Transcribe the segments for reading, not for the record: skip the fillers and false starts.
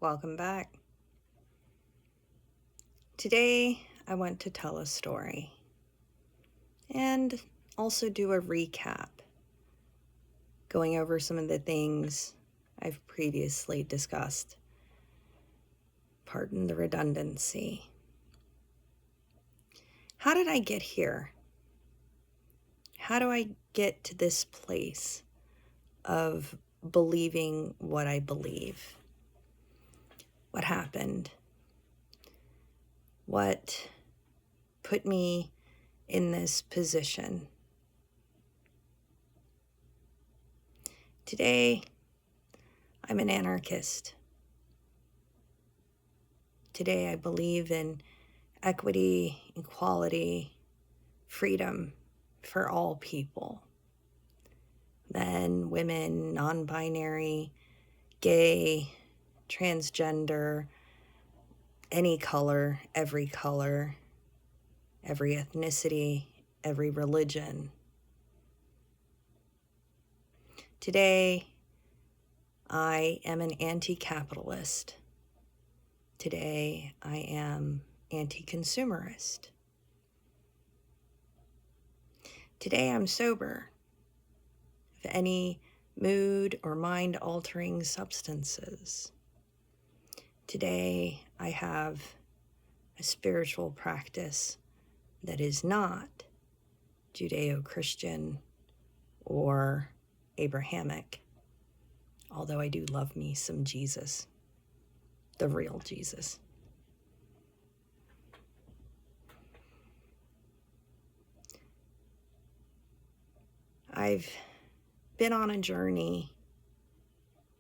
Welcome back. Today, I want to tell a story and also do a recap, going over some of the things I've previously discussed. Pardon the redundancy. How did I get here? How do I get to this place of believing what I believe? What happened? What put me in this position? Today, I'm an anarchist. Today, I believe in equity, equality, freedom for all people. Men, women, non-binary, gay, transgender, any color, every ethnicity, every religion. Today, I am an anti-capitalist. Today, I am anti-consumerist. Today, I'm sober of any mood or mind-altering substances. Today, I have a spiritual practice that is not Judeo-Christian or Abrahamic, although I do love me some Jesus, the real Jesus. I've been on a journey,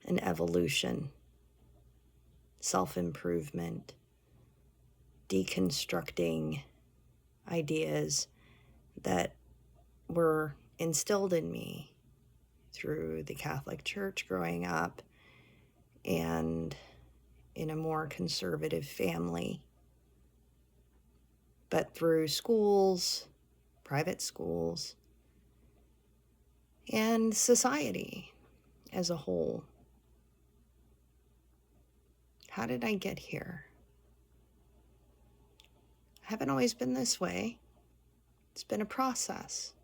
an evolution, self-improvement, deconstructing ideas that were instilled in me through the Catholic Church growing up and in a more conservative family, but through schools, private schools, and society as a whole. How did I get here? I haven't always been this way. It's been a process.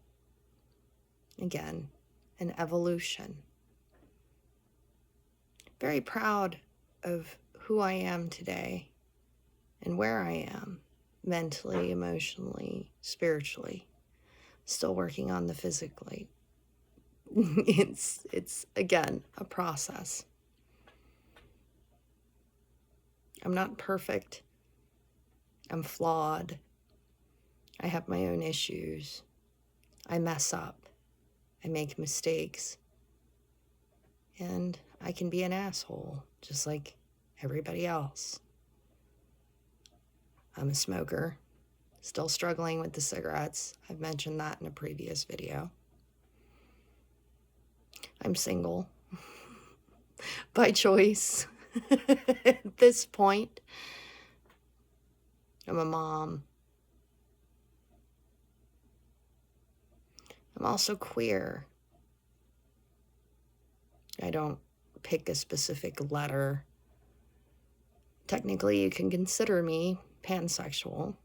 Again, an evolution. Very proud of who I am today and where I am mentally, emotionally, spiritually. Still working on the physically. It's again a process. I'm not perfect. I'm flawed. I have my own issues. I mess up. I make mistakes. And I can be an asshole, just like everybody else. I'm a smoker, still struggling with the cigarettes. I've mentioned that in a previous video. I'm single by choice at this point. I'm a mom. I'm also queer. I don't pick a specific letter. Technically, you can consider me pansexual.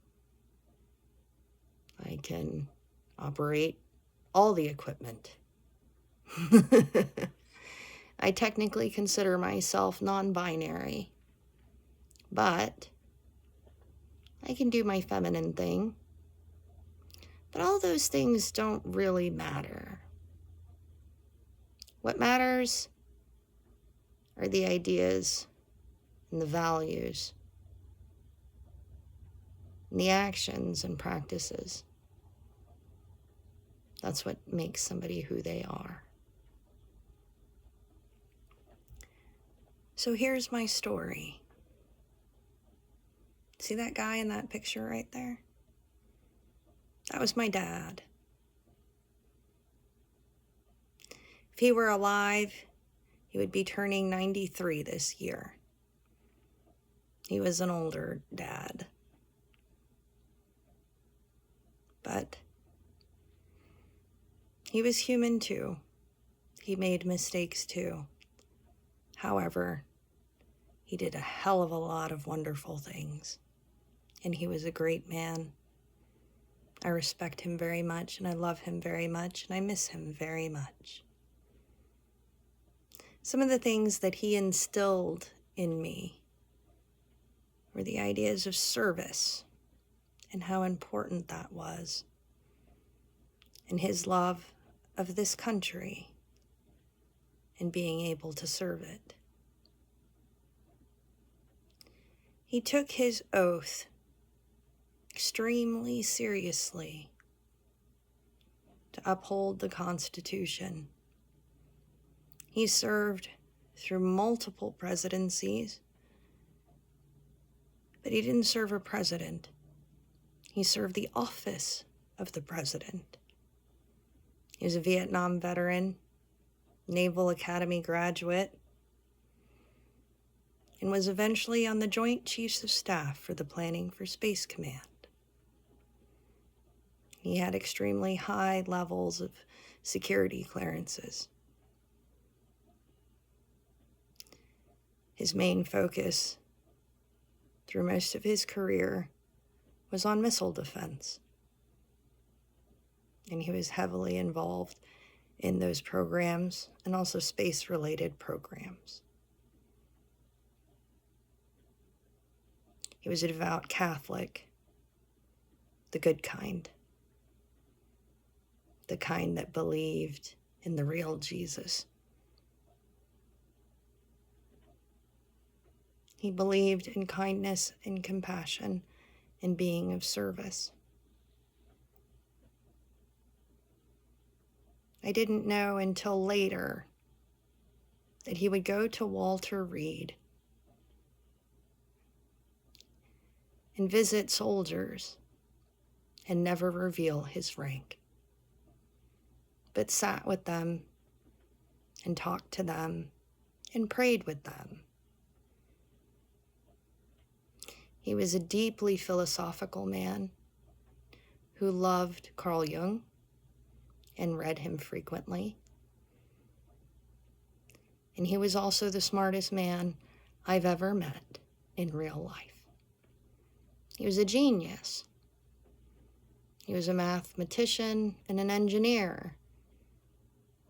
I can operate all the equipment. I technically consider myself non-binary, but I can do my feminine thing. But all those things don't really matter. What matters are the ideas and the values and the actions and practices. That's what makes somebody who they are. So here's my story. See that guy in that picture right there? That was my dad. If he were alive, he would be turning 93 this year. He was an older dad. But he was human too. He made mistakes too. However, He did a hell of a lot of wonderful things, and he was a great man. I respect him very much, and I love him very much, and I miss him very much. Some of the things that he instilled in me were the ideas of service and how important that was, and his love of this country and being able to serve it. He took his oath extremely seriously to uphold the Constitution. He served through multiple presidencies, but he didn't serve a president. He served the office of the president. He was a Vietnam veteran, Naval Academy graduate, and was eventually on the Joint Chiefs of Staff for the Planning for Space Command. He had extremely high levels of security clearances. His main focus through most of his career was on missile defense, and he was heavily involved in those programs and also space-related programs. He was a devout Catholic, the good kind, the kind that believed in the real Jesus. He believed in kindness and compassion and being of service. I didn't know until later that he would go to Walter Reed and visit soldiers and never reveal his rank, but sat with them and talked to them and prayed with them. He was a deeply philosophical man who loved Carl Jung and read him frequently. And he was also the smartest man I've ever met in real life. He was a genius. He was a mathematician and an engineer.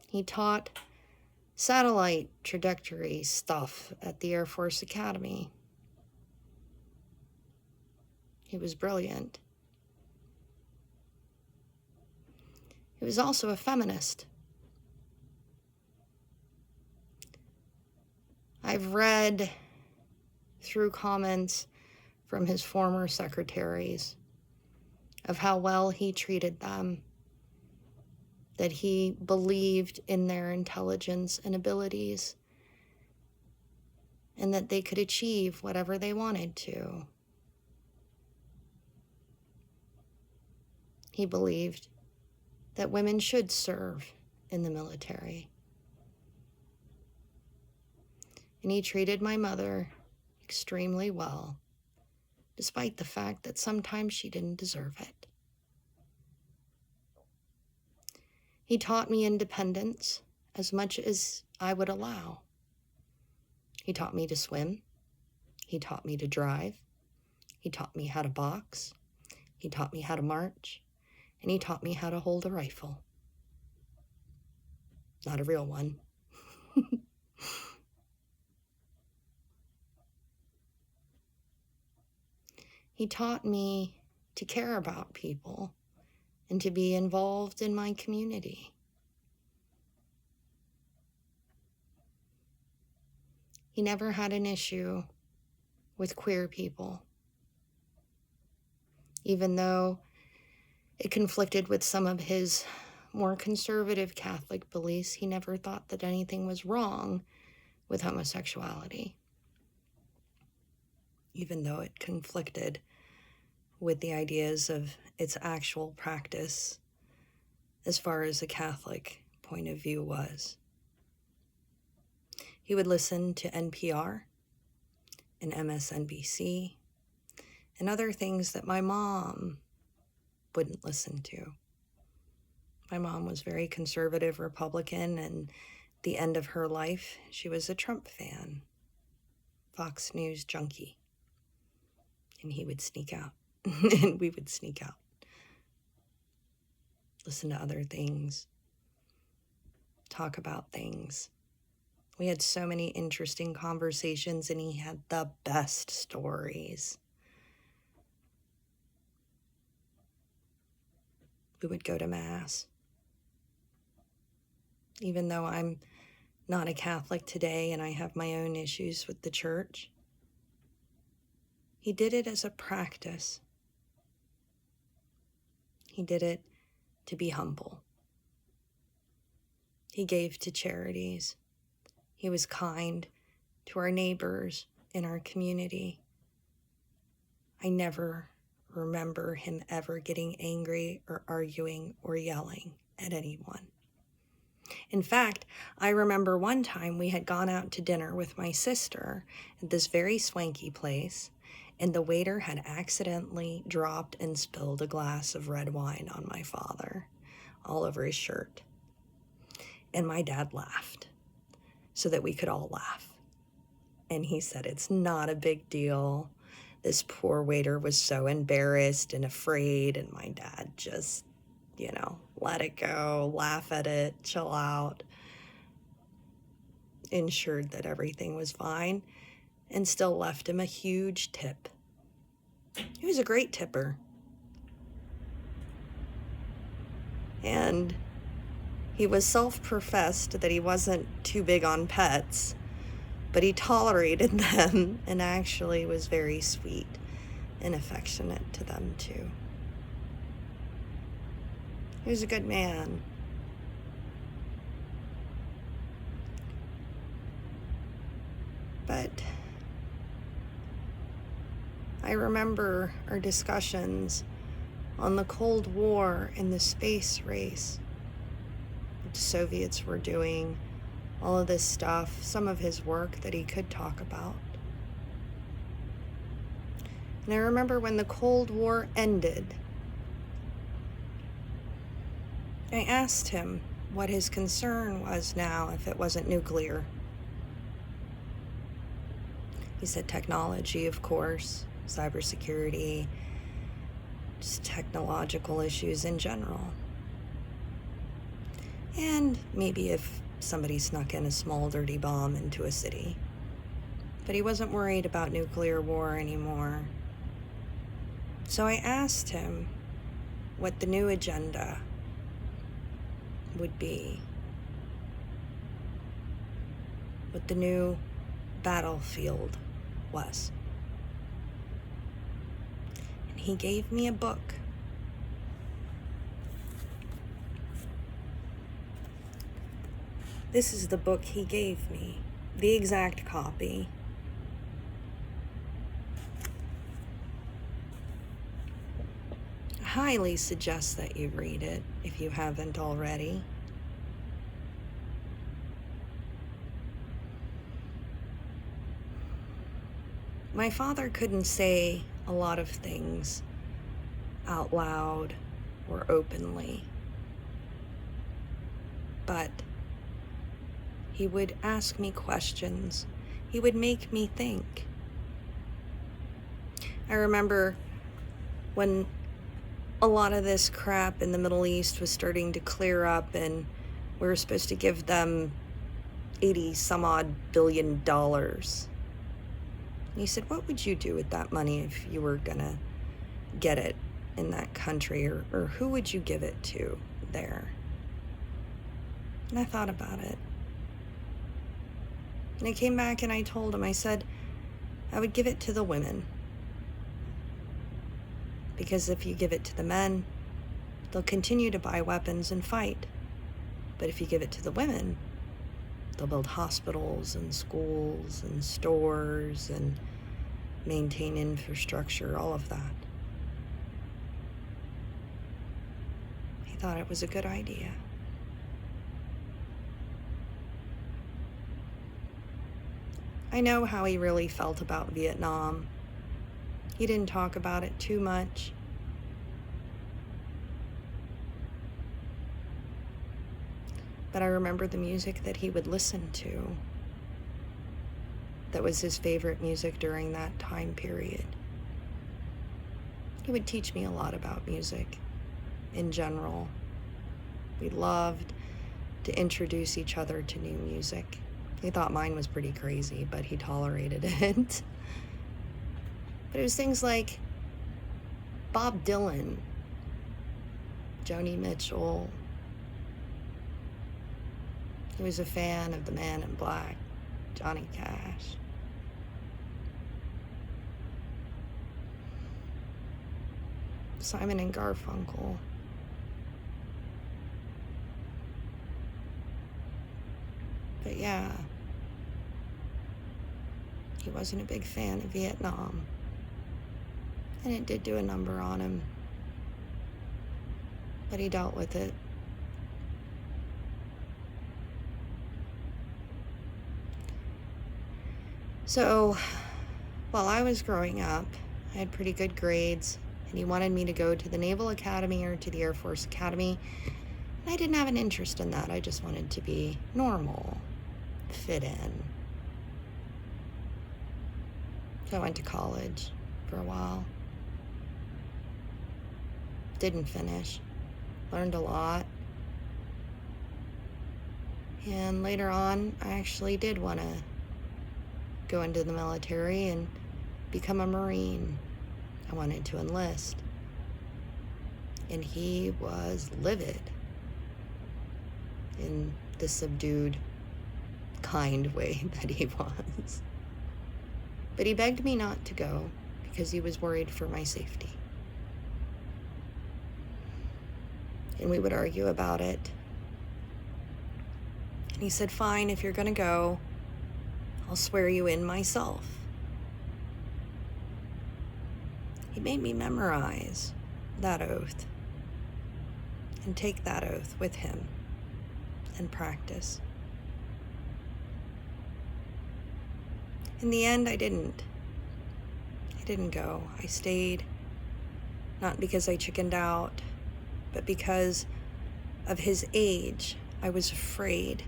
He taught satellite trajectory stuff at the Air Force Academy. He was brilliant. He was also a feminist. I've read through comments from his former secretaries of how well he treated them, that he believed in their intelligence and abilities, and that they could achieve whatever they wanted to. He believed that women should serve in the military. And he treated my mother extremely well, despite the fact that sometimes she didn't deserve it. He taught me independence as much as I would allow. He taught me to swim. He taught me to drive. He taught me how to box. He taught me how to march. And he taught me how to hold a rifle. Not a real one. He taught me to care about people and to be involved in my community. He never had an issue with queer people, even though it conflicted with some of his more conservative Catholic beliefs. He never thought that anything was wrong with homosexuality, even though it conflicted with the ideas of its actual practice as far as a Catholic point of view was. He would listen to NPR and MSNBC and other things that my mom wouldn't listen to. My mom was very conservative Republican, and at the end of her life, she was a Trump fan, Fox News junkie. And he would sneak out. And we would sneak out. Listen to other things. Talk about things. We had so many interesting conversations, and he had the best stories. We would go to Mass. Even though I'm not a Catholic today and I have my own issues with the church, he did it as a practice. He did it to be humble. He gave to charities. He was kind to our neighbors in our community. I never remember him ever getting angry or arguing or yelling at anyone. In fact, I remember one time we had gone out to dinner with my sister at this very swanky place, and the waiter had accidentally dropped and spilled a glass of red wine on my father, all over his shirt. And my dad laughed so that we could all laugh. And he said, "It's not a big deal." This poor waiter was so embarrassed and afraid, and my dad just, let it go, laugh at it, chill out, ensured that everything was fine, and still left him a huge tip. He was a great tipper. And he was self-professed that he wasn't too big on pets, but he tolerated them and actually was very sweet and affectionate to them too. He was a good man. But I remember our discussions on the Cold War and the space race. What the Soviets were doing, all of this stuff, some of his work that he could talk about. And I remember when the Cold War ended, I asked him what his concern was now if it wasn't nuclear. He said technology, of course, cybersecurity, just technological issues in general. And maybe if somebody snuck in a small dirty bomb into a city. But he wasn't worried about nuclear war anymore. So I asked him what the new agenda would be, what the new battlefield was. And he gave me a book. This is the book he gave me, the exact copy. I highly suggest that you read it if you haven't already. My father couldn't say a lot of things out loud or openly, but he would ask me questions. He would make me think. I remember when a lot of this crap in the Middle East was starting to clear up and we were supposed to give them 80 some odd billion dollars. And he said, what would you do with that money if you were gonna get it in that country, or who would you give it to there? And I thought about it. And I came back and I told him, I said, I would give it to the women. Because if you give it to the men, they'll continue to buy weapons and fight. But if you give it to the women, they'll build hospitals and schools and stores and maintain infrastructure, all of that. He thought it was a good idea. I know how he really felt about Vietnam. He didn't talk about it too much. But I remember the music that he would listen to. that was his favorite music during that time period. He would teach me a lot about music in general. We loved to introduce each other to new music. He thought mine was pretty crazy, but he tolerated it. But it was things like Bob Dylan, Joni Mitchell. He was a fan of the Man in Black, Johnny Cash. Simon and Garfunkel. But yeah, he wasn't a big fan of Vietnam. And it did do a number on him. But he dealt with it. So, while I was growing up, I had pretty good grades, and he wanted me to go to the Naval Academy or to the Air Force Academy. And I didn't have an interest in that. I just wanted to be normal, fit in. So I went to college for a while. Didn't finish. Learned a lot. And later on, I actually did want to go into the military and become a Marine. I wanted to enlist. And he was livid in the subdued, kind way that he was. But he begged me not to go because he was worried for my safety. And we would argue about it. And he said, fine, if you're gonna go, I'll swear you in myself. He made me memorize that oath and take that oath with him and practice. In the end, I didn't go. I stayed, not because I chickened out, but because of his age. I was afraid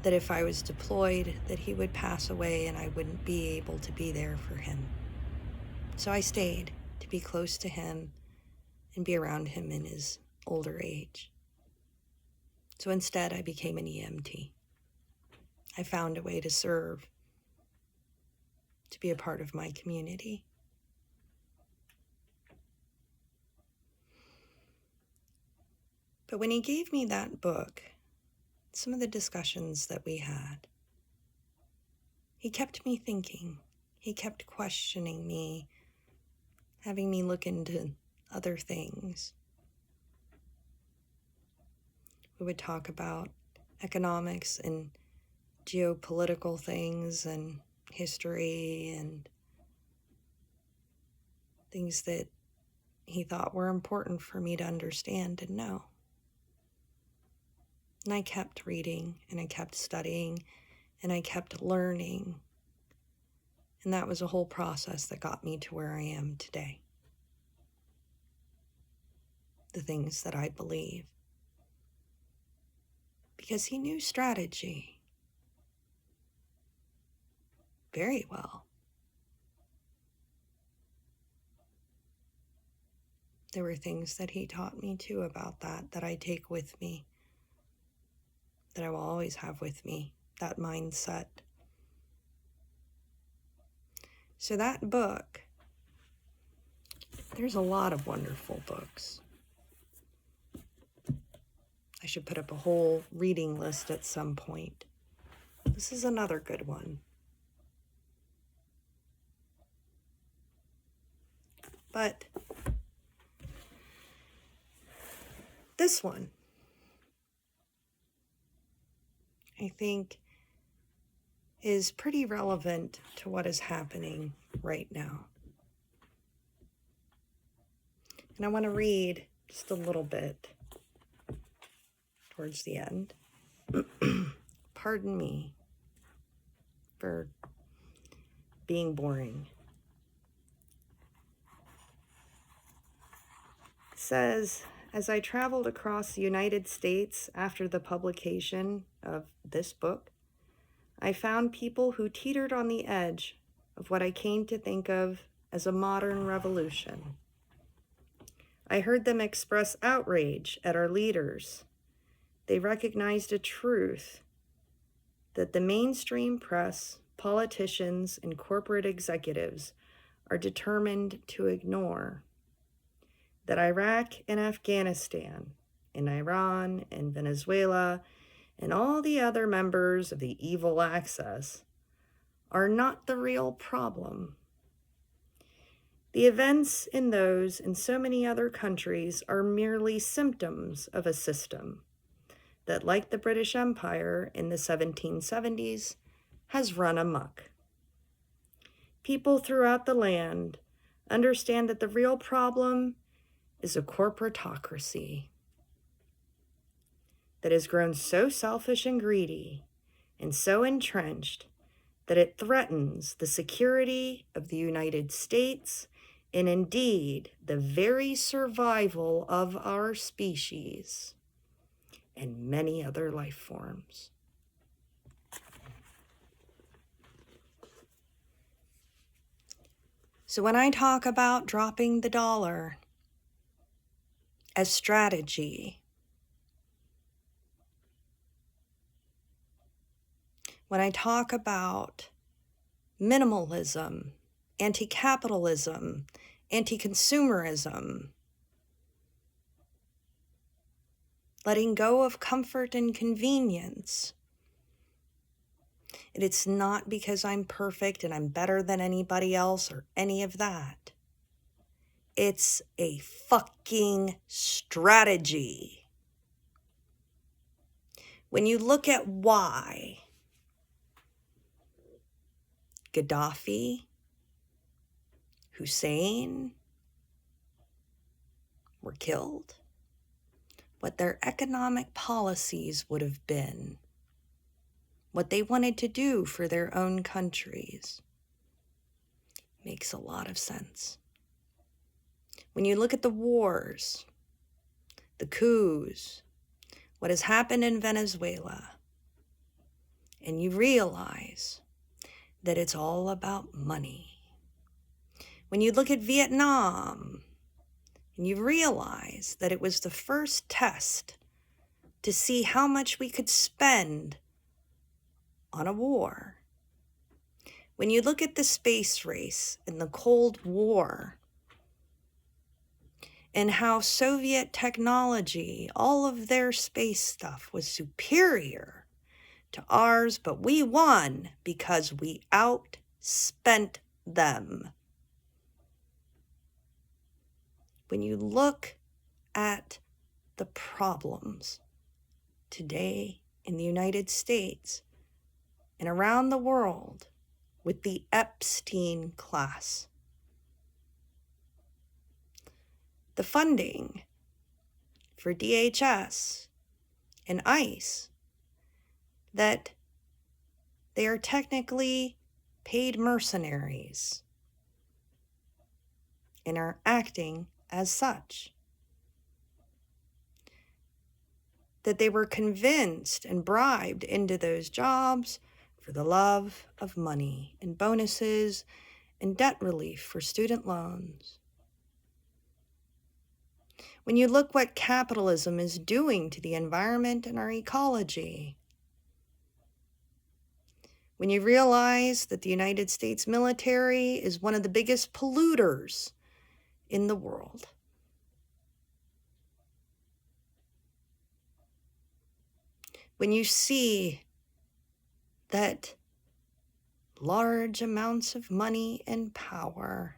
that if I was deployed, that he would pass away and I wouldn't be able to be there for him. So I stayed to be close to him and be around him in his older age. So instead, I became an EMT. I found a way to serve, to be a part of my community. But when he gave me that book, some of the discussions that we had, he kept me thinking. He kept questioning me, having me look into other things. We would talk about economics and geopolitical things and history and things that he thought were important for me to understand and know. And I kept reading and I kept studying and I kept learning. And that was a whole process that got me to where I am today. The things that I believe. Because he knew strategy very well. There were things that he taught me too about that I take with me, that I will always have with me, that mindset. So that book, there's a lot of wonderful books. I should put up a whole reading list at some point. This is another good one. But this one, I think, is pretty relevant to what is happening right now. And I want to read just a little bit towards the end. Pardon me for being boring. It says, as I traveled across the United States after the publication of this book, I found people who teetered on the edge of what I came to think of as a modern revolution. I heard them express outrage at our leaders. They recognized a truth that the mainstream press, politicians, and corporate executives are determined to ignore. That Iraq and Afghanistan, and Iran and Venezuela, and all the other members of the evil axis are not the real problem. The events in those and so many other countries are merely symptoms of a system that, like the British Empire in the 1770s, has run amok. People throughout the land understand that the real problem is a corporatocracy that has grown so selfish and greedy and so entrenched that it threatens the security of the United States and indeed the very survival of our species and many other life forms. So when I talk about dropping the dollar as strategy, when I talk about minimalism, anti-capitalism, anti-consumerism, letting go of comfort and convenience, and it's not because I'm perfect and I'm better than anybody else or any of that. It's a fucking strategy. When you look at why Gaddafi, Hussein were killed, what their economic policies would have been, what they wanted to do for their own countries, makes a lot of sense. When you look at the wars, the coups, what has happened in Venezuela, and you realize that it's all about money. When you look at Vietnam, and you realize that it was the first test to see how much we could spend on a war. When you look at the space race in the Cold War, and how Soviet technology, all of their space stuff was superior to ours, but we won because we outspent them. When you look at the problems today in the United States and around the world with the Epstein class, the funding for DHS and ICE, that they are technically paid mercenaries and are acting as such. That they were convinced and bribed into those jobs for the love of money and bonuses and debt relief for student loans. When you look what capitalism is doing to the environment and our ecology, when you realize that the United States military is one of the biggest polluters in the world, when you see that large amounts of money and power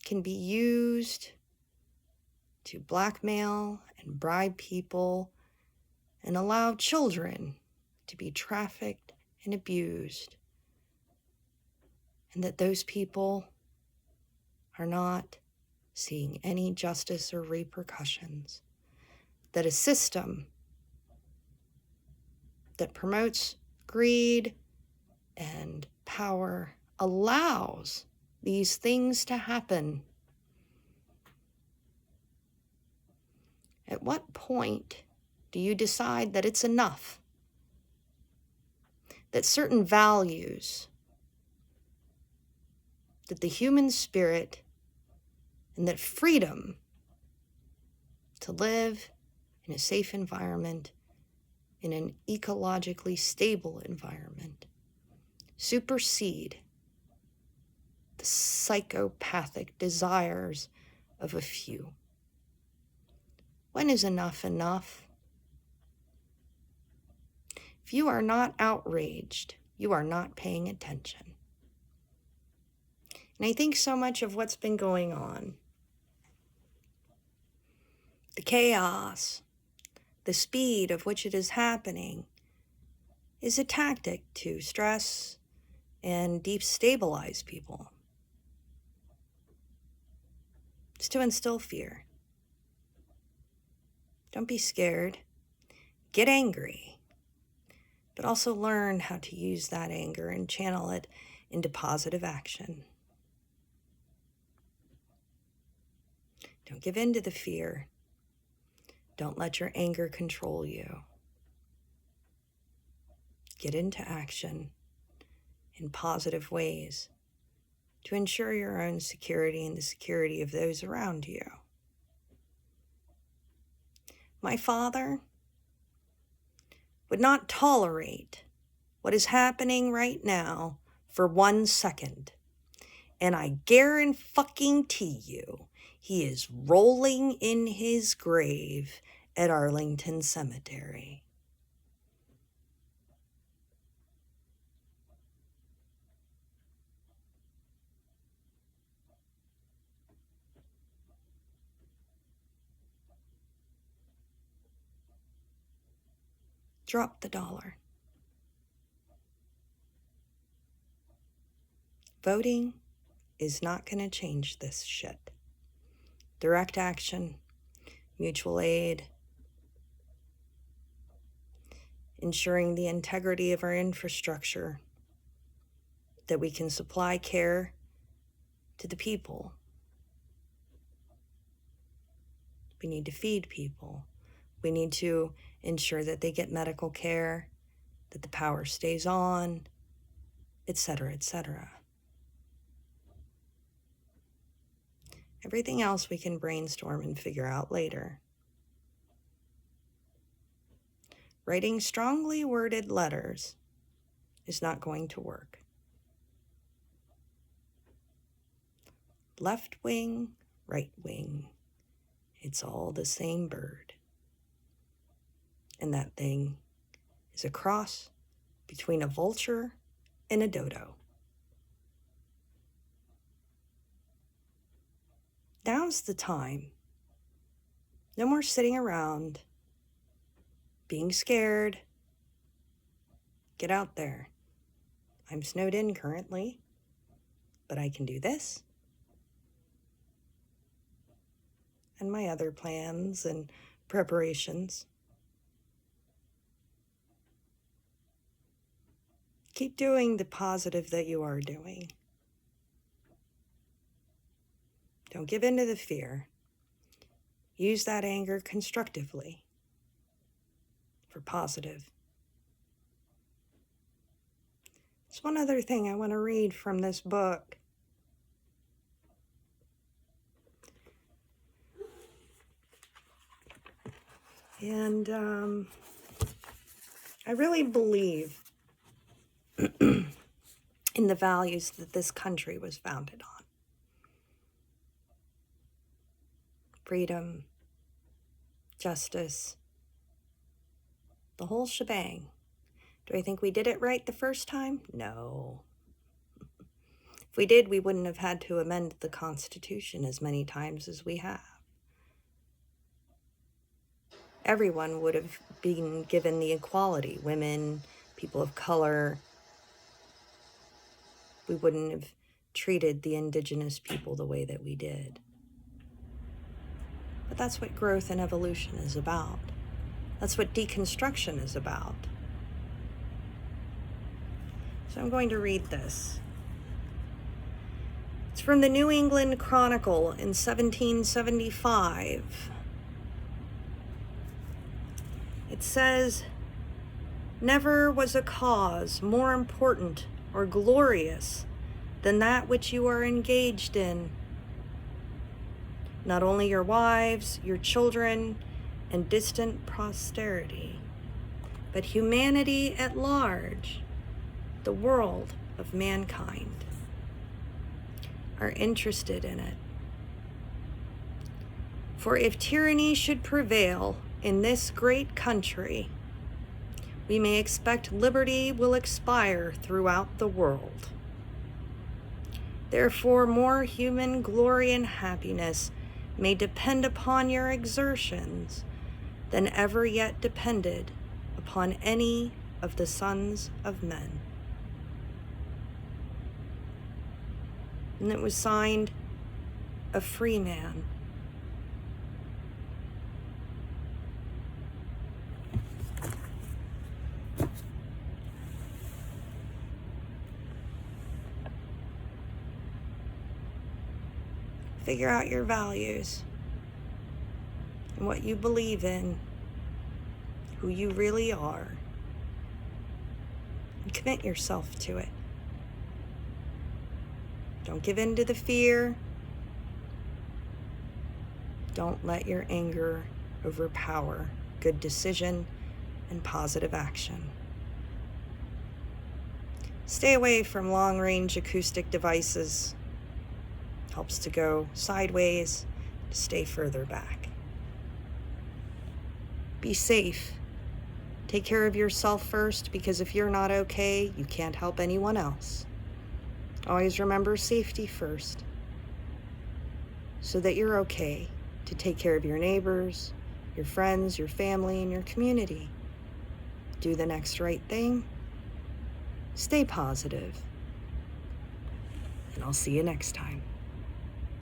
can be used to blackmail and bribe people and allow children to be trafficked and abused, and that those people are not seeing any justice or repercussions, that a system that promotes greed and power allows these things to happen. At what point do you decide that it's enough? that certain values, that the human spirit, and that freedom to live in a safe environment, in an ecologically stable environment, supersede the psychopathic desires of a few. When is enough enough? If you are not outraged, you are not paying attention. And I think so much of what's been going on, the chaos, the speed of which it is happening, is a tactic to stress and destabilize people. It's to instill fear. Don't be scared. Get angry. But also learn how to use that anger and channel it into positive action. Don't give in to the fear. Don't let your anger control you. Get into action in positive ways to ensure your own security and the security of those around you. My father would not tolerate what is happening right now for 1 second. And I guarantee you, he is rolling in his grave at Arlington Cemetery. Drop the dollar. Voting is not going to change this shit. Direct action, mutual aid, ensuring the integrity of our infrastructure, that we can supply care to the people. We need to feed people. We need to ensure that they get medical care, that the power stays on, etc., etc. Everything else we can brainstorm and figure out later. Writing strongly worded letters is not going to work. Left wing, right wing, it's all the same bird. And that thing is a cross between a vulture and a dodo. Now's the time. No more sitting around, being scared. Get out there. I'm snowed in currently, but I can do this. And my other plans and preparations. Keep doing the positive that you are doing. Don't give in to the fear. Use that anger constructively for positive. There's one other thing I want to read from this book. And I really believe in the values that this country was founded on. Freedom, justice, the whole shebang. Do I think we did it right the first time? No. If we did, we wouldn't have had to amend the Constitution as many times as we have. Everyone would have been given the equality, women, people of color. We wouldn't have treated the indigenous people the way that we did. But that's what growth and evolution is about. That's what deconstruction is about. So I'm going to read this. It's from the New England Chronicle in 1775. It says, Never was a cause more important or glorious than that which you are engaged in. Not only your wives, your children, and distant posterity, but humanity at large, the world of mankind, are interested in it. For if tyranny should prevail in this great country, we may expect liberty will expire throughout the world. Therefore, more human glory and happiness may depend upon your exertions than ever yet depended upon any of the sons of men. And it was signed, a free man. Figure out your values and what you believe in, who you really are, and commit yourself to it. Don't give in to the fear. Don't let your anger overpower good decision and positive action. Stay away from long-range acoustic devices. Helps to go sideways, to stay further back. Be safe. Take care of yourself first, because if you're not okay, you can't help anyone else. Always remember safety first, so that you're okay to take care of your neighbors, your friends, your family, and your community. Do the next right thing. Stay positive. And I'll see you next time.